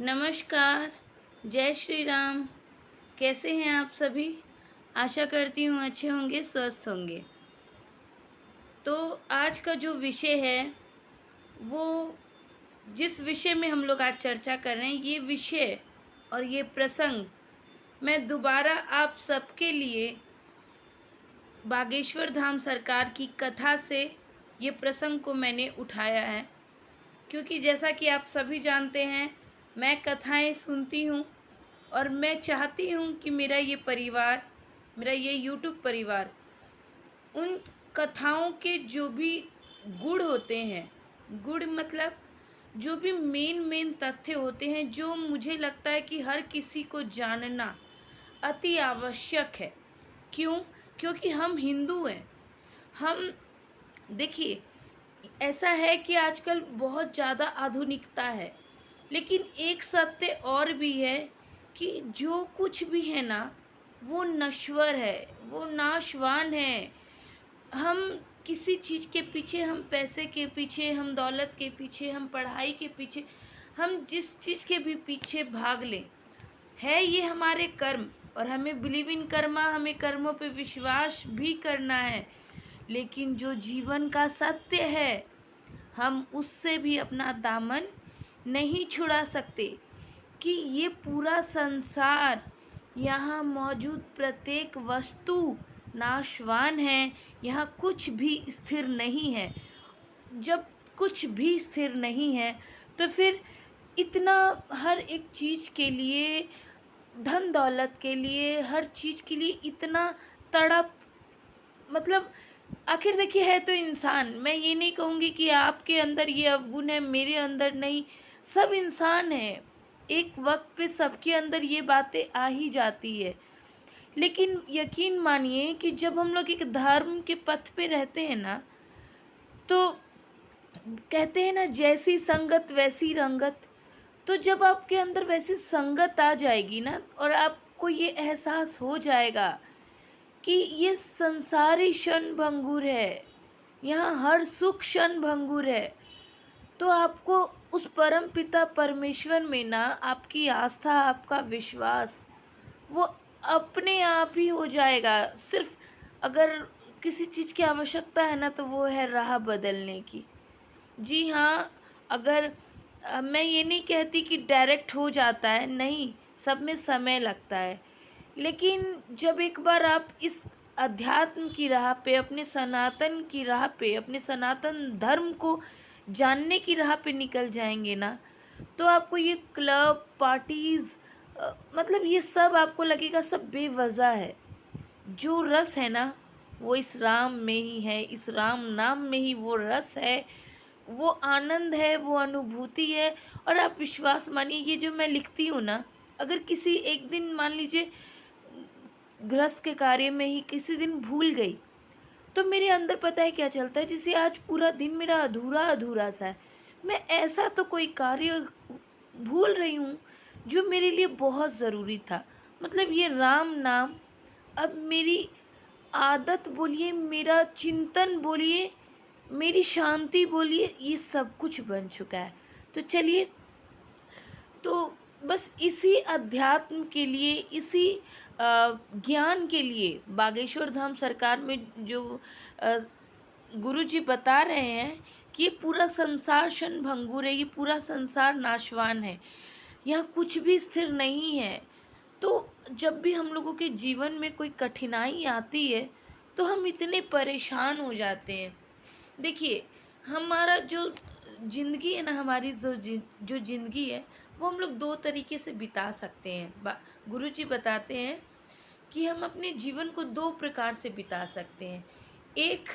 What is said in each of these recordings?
नमस्कार, जय श्री राम। कैसे हैं आप सभी? आशा करती हूँ अच्छे होंगे, स्वस्थ होंगे। तो आज का जो विषय है, वो जिस विषय में हम लोग आज चर्चा कर रहे हैं, ये विषय और ये प्रसंग मैं दोबारा आप सबके लिए बागेश्वर धाम सरकार की कथा से ये प्रसंग को मैंने उठाया है। क्योंकि जैसा कि आप सभी जानते हैं, मैं कथाएँ सुनती हूँ और मैं चाहती हूँ कि मेरा ये परिवार, मेरा ये यूट्यूब परिवार उन कथाओं के जो भी गुण होते हैं, गुण मतलब जो भी मेन तथ्य होते हैं, जो मुझे लगता है कि हर किसी को जानना अति आवश्यक है। क्यों? क्योंकि हम हिंदू हैं। हम देखिए, ऐसा है कि आजकल बहुत ज़्यादा आधुनिकता है, लेकिन एक सत्य और भी है कि जो कुछ भी है ना, वो नश्वर है, वो नाशवान है। हम किसी चीज़ के पीछे, हम पैसे के पीछे, हम दौलत के पीछे, हम पढ़ाई के पीछे, हम जिस चीज़ के भी पीछे भाग लें, है ये हमारे कर्म। और हमें बिलीव इन कर्मा, हमें कर्मों पे विश्वास भी करना है। लेकिन जो जीवन का सत्य है, हम उससे भी अपना दामन नहीं छुड़ा सकते कि ये पूरा संसार, यहाँ मौजूद प्रत्येक वस्तु नाशवान है। यहाँ कुछ भी स्थिर नहीं है। जब कुछ भी स्थिर नहीं है, तो फिर इतना हर एक चीज़ के लिए, धन दौलत के लिए, हर चीज़ के लिए इतना तड़प, मतलब आखिर देखिए, है तो इंसान। मैं ये नहीं कहूँगी कि आपके अंदर ये अवगुण है, मेरे अंदर नहीं। सब इंसान है। एक वक्त पे सबके अंदर ये बातें आ ही जाती है। लेकिन यकीन मानिए कि जब हम लोग एक धर्म के पथ पे रहते हैं ना, तो कहते हैं ना, जैसी संगत वैसी रंगत। तो जब आपके अंदर वैसी संगत आ जाएगी ना, और आपको ये एहसास हो जाएगा कि ये संसार ही क्षण भंगुर है, यहाँ हर सुख क्षण भंगुर है, तो आपको उस परम पिता परमेश्वर में ना आपकी आस्था, आपका विश्वास, वो अपने आप ही हो जाएगा। सिर्फ अगर किसी चीज़ की आवश्यकता है ना, तो वो है राह बदलने की। जी हाँ, अगर मैं ये नहीं कहती कि डायरेक्ट हो जाता है, नहीं, सब में समय लगता है। लेकिन जब एक बार आप इस अध्यात्म की राह पे, अपने सनातन की राह पे, अपने सनातन धर्म को जानने की राह पे निकल जाएंगे ना, तो आपको ये क्लब पार्टीज़, मतलब ये सब आपको लगेगा सब बेवजह है। जो रस है ना, वो इस राम में ही है, इस राम नाम में ही वो रस है, वो आनंद है, वो अनुभूति है। और आप विश्वास मानिए, ये जो मैं लिखती हूँ ना, अगर किसी एक दिन मान लीजिए गृहस्थ के कार्य में ही किसी दिन भूल गई, तो मेरे अंदर पता है क्या चलता है, जैसे आज पूरा दिन मेरा अधूरा अधूरा सा है। मैं ऐसा तो कोई कार्य भूल रही हूँ जो मेरे लिए बहुत ज़रूरी था। मतलब ये राम नाम अब मेरी आदत बोलिए, मेरा चिंतन बोलिए, मेरी शांति बोलिए, ये सब कुछ बन चुका है। तो चलिए, तो बस इसी अध्यात्म के लिए, इसी ज्ञान के लिए बागेश्वर धाम सरकार में जो अ, गुरु जी बता रहे हैं कि ये पूरा संसार क्षणभंगुर है, ये पूरा संसार नाशवान है, यहाँ कुछ भी स्थिर नहीं है। तो जब भी हम लोगों के जीवन में कोई कठिनाई आती है, तो हम इतने परेशान हो जाते हैं। देखिए, हमारा जो ज़िंदगी है ना, हमारी जो ज़िंदगी है, वो हम लोग दो तरीके से बिता सकते हैं। गुरु जी बताते हैं कि हम अपने जीवन को दो प्रकार से बिता सकते हैं। एक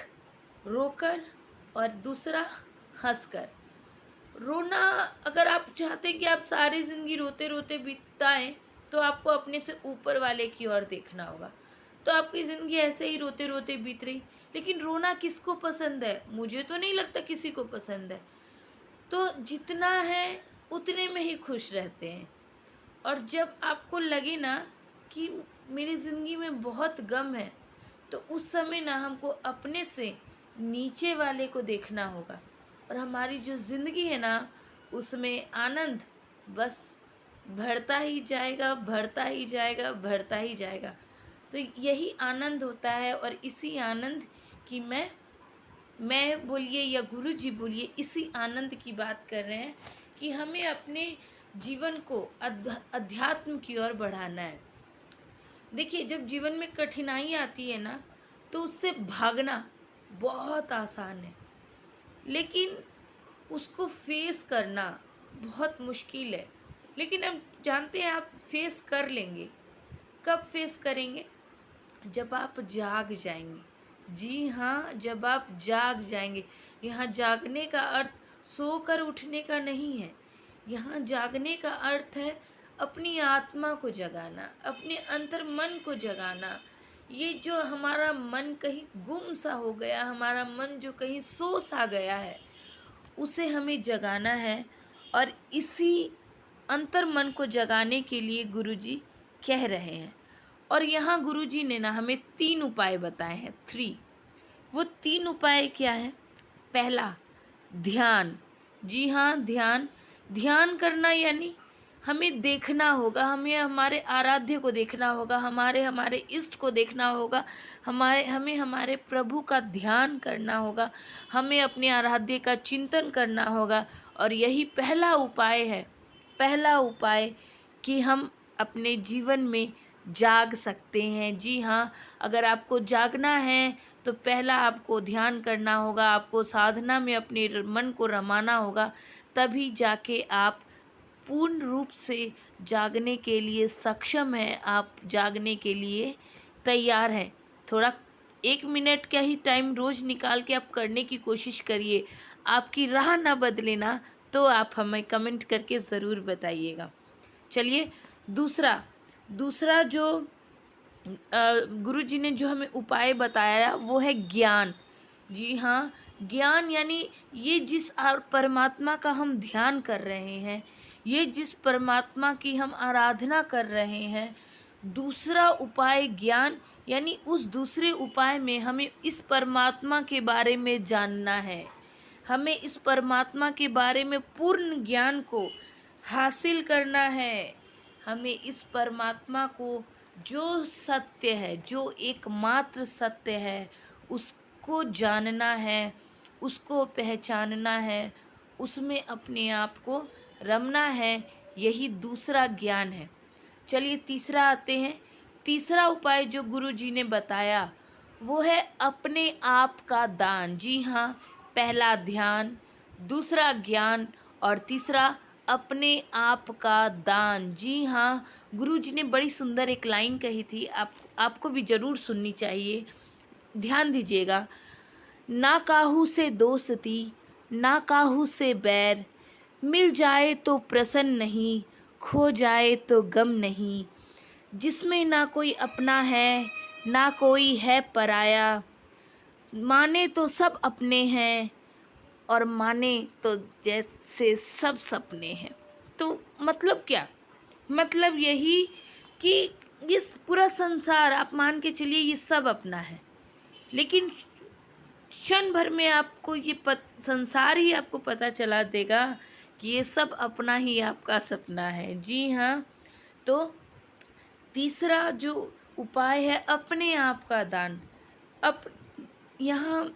रोकर और दूसरा हंसकर। रोना, अगर आप चाहते हैं कि आप सारी ज़िंदगी रोते रोते बिताएं, तो आपको अपने से ऊपर वाले की ओर देखना होगा। तो आपकी ज़िंदगी ऐसे ही रोते रोते बीत रही। लेकिन रोना किसको पसंद है? मुझे तो नहीं लगता किसी को पसंद है। तो जितना है उतने में ही खुश रहते हैं। और जब आपको लगे ना कि मेरी ज़िंदगी में बहुत गम है, तो उस समय ना हमको अपने से नीचे वाले को देखना होगा। और हमारी जो ज़िंदगी है ना, उसमें आनंद बस बढ़ता ही जाएगा, बढ़ता ही जाएगा, बढ़ता ही जाएगा। तो यही आनंद होता है, और इसी आनंद की मैं बोलिए या गुरु जी बोलिए, इसी आनंद की बात कर रहे हैं कि हमें अपने जीवन को अध्यात्म की ओर बढ़ाना है। देखिए, जब जीवन में कठिनाई आती है ना, तो उससे भागना बहुत आसान है, लेकिन उसको फेस करना बहुत मुश्किल है। लेकिन हम जानते हैं, आप फेस कर लेंगे। कब फेस करेंगे? जब आप जाग जाएंगे। जी हाँ, जब आप जाग जाएंगे। यहाँ जागने का अर्थ सोकर उठने का नहीं है। यहाँ जागने का अर्थ है अपनी आत्मा को जगाना, अपने अंतर मन को जगाना। ये जो हमारा मन कहीं गुम सा हो गया, हमारा मन जो कहीं सो सा गया है, उसे हमें जगाना है। और इसी अंतर मन को जगाने के लिए गुरुजी कह रहे हैं। और यहाँ गुरुजी ने ना हमें 3 उपाय बताए हैं, 3। वो 3 उपाय क्या हैं? पहला, ध्यान। जी हाँ, ध्यान। ध्यान करना यानी हमें देखना होगा, हमें हमारे आराध्य को देखना होगा, हमारे इष्ट को देखना होगा, हमें हमारे प्रभु का ध्यान करना होगा, हमें अपने आराध्य का चिंतन करना होगा। और यही पहला उपाय है, पहला उपाय कि हम अपने जीवन में जाग सकते हैं। जी हाँ, अगर आपको जागना है तो पहला आपको ध्यान करना होगा, आपको साधना में अपने मन को रमाना होगा, तभी जाके आप पूर्ण रूप से जागने के लिए सक्षम हैं, आप जागने के लिए तैयार हैं। थोड़ा 1 मिनट का ही टाइम रोज़ निकाल के आप करने की कोशिश करिए। आपकी राह ना बदले ना, तो आप हमें कमेंट करके ज़रूर बताइएगा। चलिए, दूसरा दूसरा जो गुरु जी ने जो हमें उपाय बताया वो है ज्ञान। जी हाँ, ज्ञान यानी ये जिस परमात्मा का हम ध्यान कर रहे हैं, ये जिस परमात्मा की हम आराधना कर रहे हैं, दूसरा उपाय ज्ञान यानी उस दूसरे उपाय में हमें इस परमात्मा के बारे में जानना है। हमें इस परमात्मा के बारे में पूर्ण ज्ञान को हासिल करना है। हमें इस परमात्मा को, जो सत्य है, जो एकमात्र सत्य है, उसको जानना है, उसको पहचानना है, उसमें अपने आप को रमना है। यही दूसरा ज्ञान है। चलिए, तीसरा आते हैं। तीसरा उपाय जो गुरु जी ने बताया वो है अपने आप का दान। जी हाँ, पहला ध्यान, दूसरा ज्ञान, और तीसरा अपने आप का दान। जी हाँ, गुरु जी ने बड़ी सुंदर एक लाइन कही थी, आपको भी ज़रूर सुननी चाहिए। ध्यान दीजिएगा। ना काहू से दोस्ती, ना काहू से बैर, मिल जाए तो प्रसन्न नहीं, खो जाए तो गम नहीं। जिसमें ना कोई अपना है, ना कोई है पराया, माने तो सब अपने हैं, और माने तो जैसे सब सपने हैं। तो मतलब क्या? मतलब यही कि ये पूरा संसार, आप मान के चलिए, ये सब अपना है, लेकिन क्षण भर में आपको ये संसार ही आपको पता चला देगा कि ये सब अपना ही आपका सपना है। जी हाँ, तो तीसरा जो उपाय है अपने आप का दान। अब यहाँ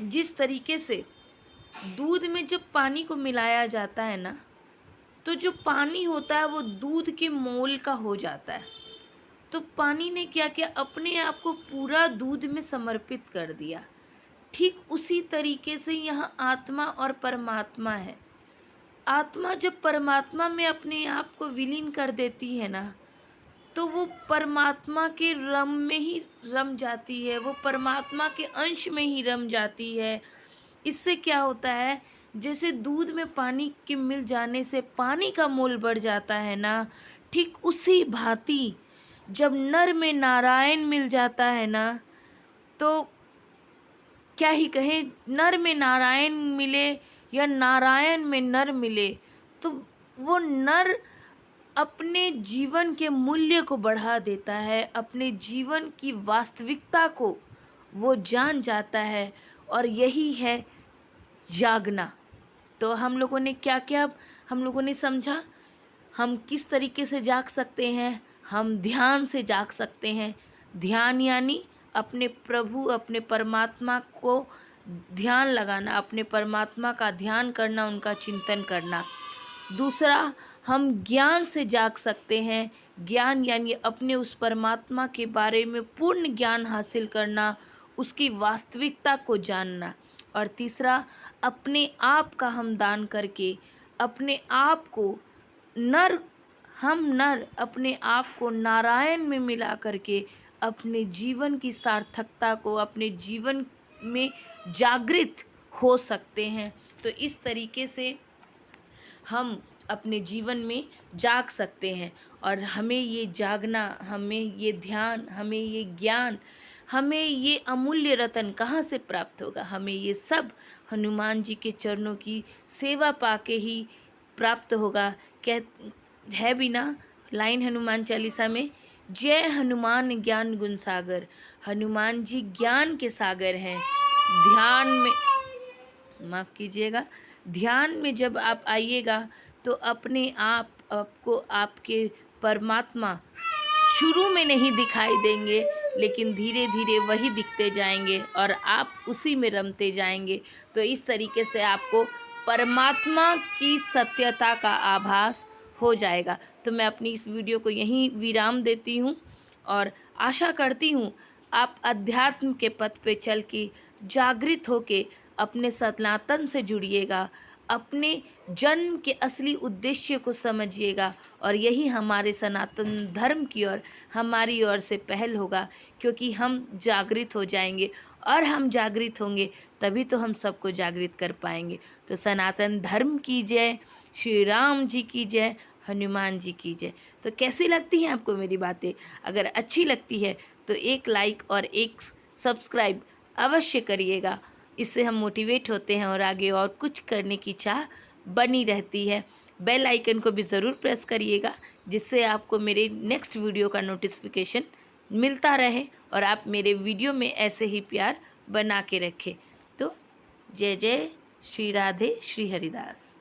जिस तरीके से दूध में जब पानी को मिलाया जाता है ना, तो जो पानी होता है वो दूध के मोल का हो जाता है। तो पानी ने क्या किया? अपने आप को पूरा दूध में समर्पित कर दिया। ठीक उसी तरीके से यहाँ आत्मा और परमात्मा है। आत्मा जब परमात्मा में अपने आप को विलीन कर देती है ना, तो वो परमात्मा के रम में ही रम जाती है, वो परमात्मा के अंश में ही रम जाती है। इससे क्या होता है? जैसे दूध में पानी के मिल जाने से पानी का मोल बढ़ जाता है ना, ठीक उसी भांति जब नर में नारायण मिल जाता है ना, तो क्या ही कहें, नर में नारायण मिले या नारायण में नर मिले, तो वो नर अपने जीवन के मूल्य को बढ़ा देता है, अपने जीवन की वास्तविकता को वो जान जाता है, और यही है जागना। तो हम लोगों ने क्या क्या हम लोगों ने समझा? हम किस तरीके से जाग सकते हैं? हम ध्यान से जाग सकते हैं। ध्यान यानी अपने प्रभु, अपने परमात्मा को ध्यान लगाना, अपने परमात्मा का ध्यान करना, उनका चिंतन करना। दूसरा, हम ज्ञान से जाग सकते हैं। ज्ञान यानी अपने उस परमात्मा के बारे में पूर्ण ज्ञान हासिल करना, उसकी वास्तविकता को जानना। और तीसरा, अपने आप का हम दान करके अपने आप को नर अपने आप को नारायण में मिला करके अपने जीवन की सार्थकता को, अपने जीवन में जागृत हो सकते हैं। तो इस तरीके से हम अपने जीवन में जाग सकते हैं। और हमें ये जागना, हमें ये ध्यान, हमें ये ज्ञान, हमें ये अमूल्य रतन कहाँ से प्राप्त होगा? हमें ये सब हनुमान जी के चरणों की सेवा पाके ही प्राप्त होगा। कह है भी ना लाइन हनुमान चालीसा में, जय हनुमान ज्ञान गुण सागर। हनुमान जी ज्ञान के सागर हैं। ध्यान में, माफ़ कीजिएगा, ध्यान में जब आप आइएगा तो अपने आप आपको आपके परमात्मा शुरू में नहीं दिखाई देंगे, लेकिन धीरे धीरे वही दिखते जाएंगे और आप उसी में रमते जाएंगे। तो इस तरीके से आपको परमात्मा की सत्यता का आभास हो जाएगा। तो मैं अपनी इस वीडियो को यहीं विराम देती हूँ और आशा करती हूँ आप अध्यात्म के पथ पे चल के जागृत होके अपने सनातन से जुड़िएगा, अपने जन्म के असली उद्देश्य को समझिएगा। और यही हमारे सनातन धर्म की ओर, हमारी ओर से पहल होगा, क्योंकि हम जागृत हो जाएंगे और हम जागृत होंगे तभी तो हम सबको जागृत कर पाएंगे। तो सनातन धर्म की जय, श्री राम जी की जय, हनुमान जी की जय। तो कैसी लगती हैं आपको मेरी बातें? अगर अच्छी लगती है तो एक लाइक और एक सब्सक्राइब अवश्य करिएगा। इससे हम मोटिवेट होते हैं और आगे और कुछ करने की चाह बनी रहती है। बेल आइकन को भी ज़रूर प्रेस करिएगा, जिससे आपको मेरे नेक्स्ट वीडियो का नोटिफिकेशन मिलता रहे और आप मेरे वीडियो में ऐसे ही प्यार बना के रखें। तो जय जय श्री राधे श्री हरिदास।